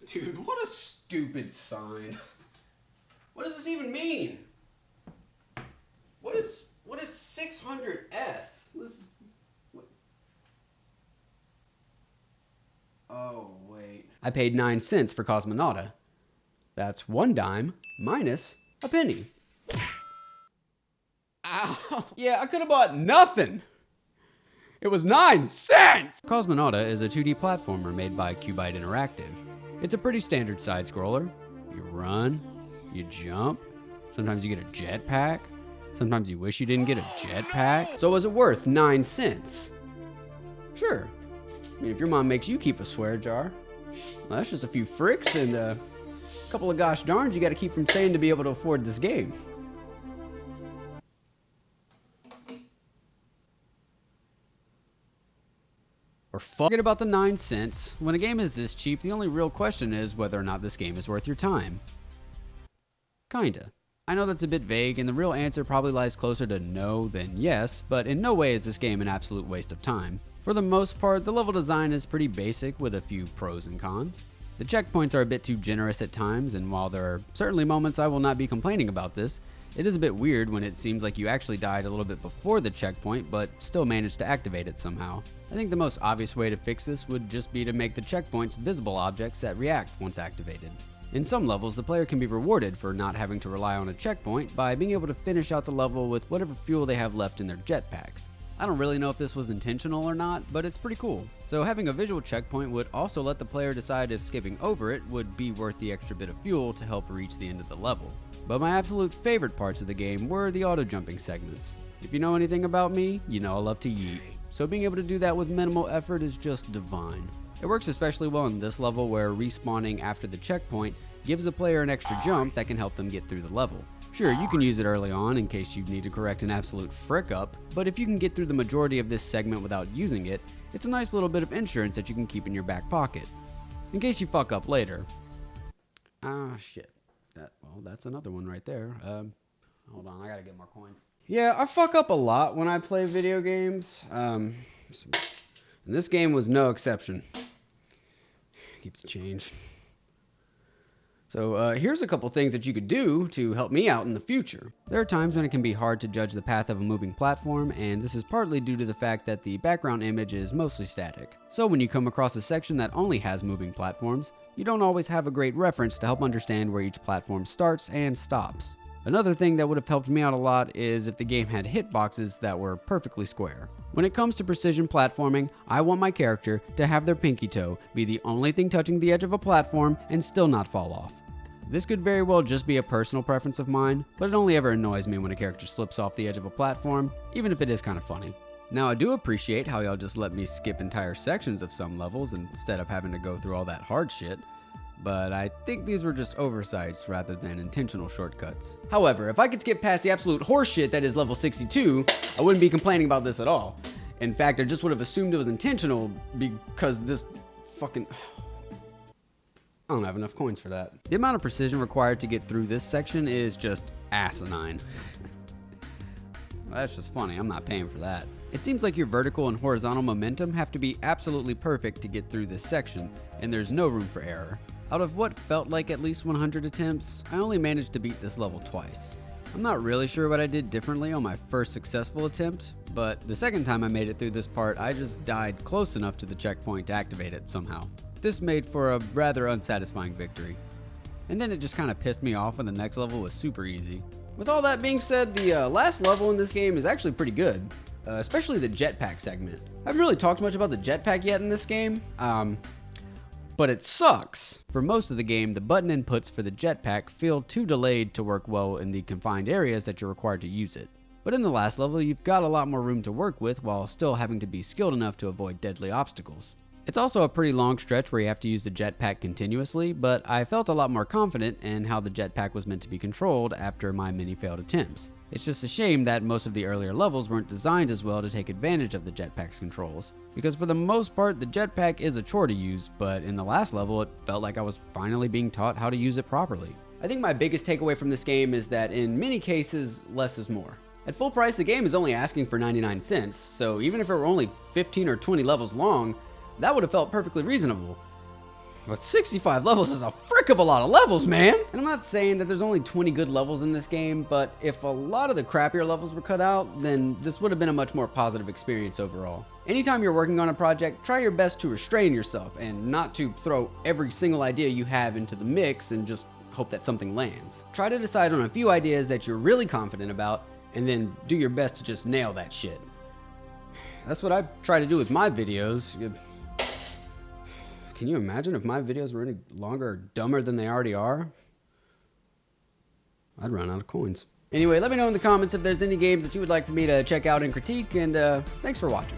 Dude, what a stupid sign. What does this even mean? What is 600S? This is... What? Oh, wait. I paid 9 cents for Cosmonauta. That's 1 dime minus a penny. Ow. Yeah, I could have bought nothing. It was 9 cents! Cosmonauta is a 2D platformer made by Cubite Interactive. It's a pretty standard side-scroller. You run, you jump, sometimes you get a jetpack, sometimes you wish you didn't get a jetpack. So was it worth 9 cents? Sure. I mean, if your mom makes you keep a swear jar, well, that's just a few fricks and a couple of gosh darns you gotta keep from saying to be able to afford this game. Or forget about the 9 cents. When a game is this cheap, the only real question is whether or not this game is worth your time. Kinda. I know that's a bit vague, and the real answer probably lies closer to no than yes, but in no way is this game an absolute waste of time. For the most part, the level design is pretty basic with a few pros and cons. The checkpoints are a bit too generous at times, and while there are certainly moments I will not be complaining about this, it is a bit weird when it seems like you actually died a little bit before the checkpoint, but still managed to activate it somehow. I think the most obvious way to fix this would just be to make the checkpoints visible objects that react once activated. In some levels, the player can be rewarded for not having to rely on a checkpoint by being able to finish out the level with whatever fuel they have left in their jetpack. I don't really know if this was intentional or not, but it's pretty cool. So having a visual checkpoint would also let the player decide if skipping over it would be worth the extra bit of fuel to help reach the end of the level. But my absolute favorite parts of the game were the auto-jumping segments. If you know anything about me, you know I love to yeet. So being able to do that with minimal effort is just divine. It works especially well in this level where respawning after the checkpoint gives the player an extra jump that can help them get through the level. Sure, you can use it early on in case you need to correct an absolute frick up, but if you can get through the majority of this segment without using it, it's a nice little bit of insurance that you can keep in your back pocket. In case you fuck up later. Ah, shit. Well, that's another one right there. Hold on, I gotta get more coins. Yeah, I fuck up a lot when I play video games. And this game was no exception. Keep the change. So here's a couple things that you could do to help me out in the future. There are times when it can be hard to judge the path of a moving platform, and this is partly due to the fact that the background image is mostly static. So when you come across a section that only has moving platforms, you don't always have a great reference to help understand where each platform starts and stops. Another thing that would have helped me out a lot is if the game had hitboxes that were perfectly square. When it comes to precision platforming, I want my character to have their pinky toe be the only thing touching the edge of a platform and still not fall off. This could very well just be a personal preference of mine, but it only ever annoys me when a character slips off the edge of a platform, even if it is kind of funny. Now I do appreciate how y'all just let me skip entire sections of some levels instead of having to go through all that hard shit, but I think these were just oversights rather than intentional shortcuts. However, if I could skip past the absolute horseshit that is level 62, I wouldn't be complaining about this at all. In fact, I just would have assumed it was intentional because this fucking... I don't have enough coins for that. The amount of precision required to get through this section is just asinine. Well, that's just funny, I'm not paying for that. It seems like your vertical and horizontal momentum have to be absolutely perfect to get through this section, and there's no room for error. Out of what felt like at least 100 attempts, I only managed to beat this level twice. I'm not really sure what I did differently on my first successful attempt, but the second time I made it through this part, I just died close enough to the checkpoint to activate it somehow. This made for a rather unsatisfying victory. And then it just kind of pissed me off when the next level was super easy. With all that being said, the last level in this game is actually pretty good, especially the jetpack segment. I haven't really talked much about the jetpack yet in this game, but it sucks. For most of the game, the button inputs for the jetpack feel too delayed to work well in the confined areas that you're required to use it. But in the last level, you've got a lot more room to work with while still having to be skilled enough to avoid deadly obstacles. It's also a pretty long stretch where you have to use the jetpack continuously, but I felt a lot more confident in how the jetpack was meant to be controlled after my many failed attempts. It's just a shame that most of the earlier levels weren't designed as well to take advantage of the jetpack's controls, because for the most part the jetpack is a chore to use, but in the last level it felt like I was finally being taught how to use it properly. I think my biggest takeaway from this game is that in many cases, less is more. At full price, the game is only asking for 99 cents, so even if it were only 15 or 20 levels long, that would have felt perfectly reasonable. But 65 levels is a frick of a lot of levels, man! And I'm not saying that there's only 20 good levels in this game, but if a lot of the crappier levels were cut out, then this would have been a much more positive experience overall. Anytime you're working on a project, try your best to restrain yourself and not to throw every single idea you have into the mix and just hope that something lands. Try to decide on a few ideas that you're really confident about, and then do your best to just nail that shit. That's what I try to do with my videos. Can you imagine if my videos were any longer or dumber than they already are? I'd run out of coins. Anyway, let me know in the comments if there's any games that you would like for me to check out and critique, and thanks for watching.